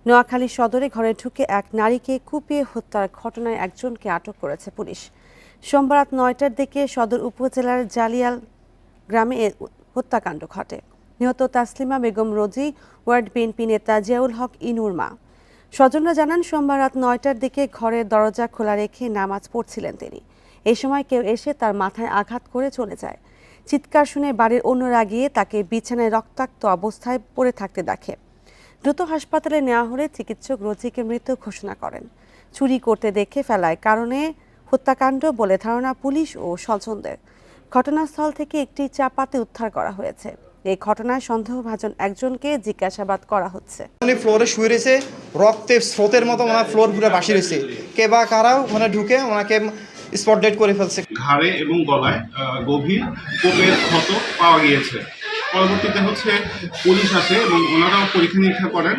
নোয়াখালী সদরে ঘরে ঢুকে এক নারীকে কুপিয়ে হত্যার ঘটনায় একজনকে আটক করেছে পুলিশ। সোমবার রাত ৯টার দিকে সদর উপজেলার জালিয়াল গ্রামে হত্যাকাণ্ড ঘটে। নিহত তাসলিমা বেগম রোজি ওয়ার্ড বিএনপি নেতা জিয়াউল হক ইনুর মা। স্বজনরা জানান, সোমবার রাত ৯টার দিকে ঘরের দরজা খোলা রেখে নামাজ পড়ছিলেন তিনি। এই সময় কেউ এসে তার মাথায় আঘাত করে চলে যায়। চিৎকার শুনে বাড়ির অন্যরা গিয়ে তাকে বিছানায় রক্তাক্ত অবস্থায় পড়ে থাকতে দেখে। দ্রুত হাসপাতালে নেওয়া হলে চিকিৎসক রোজিকে মৃত ঘোষণা করেন। চুরি করতে দেখে ফেলায় কারণে হত্যাকাণ্ড বলে ধারণা পুলিশ ও স্বজনদের। ঘটনাস্থল থেকে একটি চাপাতি উদ্ধার করা হয়েছে। এই ঘটনায় সন্দেহভাজন একজনকে জিজ্ঞাসাবাদ করা হচ্ছে। উনি ফ্লোরে শুয়ে রয়েছে, রক্তের স্রোতের মতো ওনার ফ্লোর ঘুরে ভাসি রয়েছে। কে বা কারাও ওখানে ঢুকে ওনাকে স্পট ডেড করে ফেলছে। ঘাড়ে এবং গলায় গভীর কোপের ক্ষত পাওয়া গিয়েছে। পরবর্তীতে পুলিশ আসে এবং ওনারাও পরীক্ষা নিরীক্ষা করেন।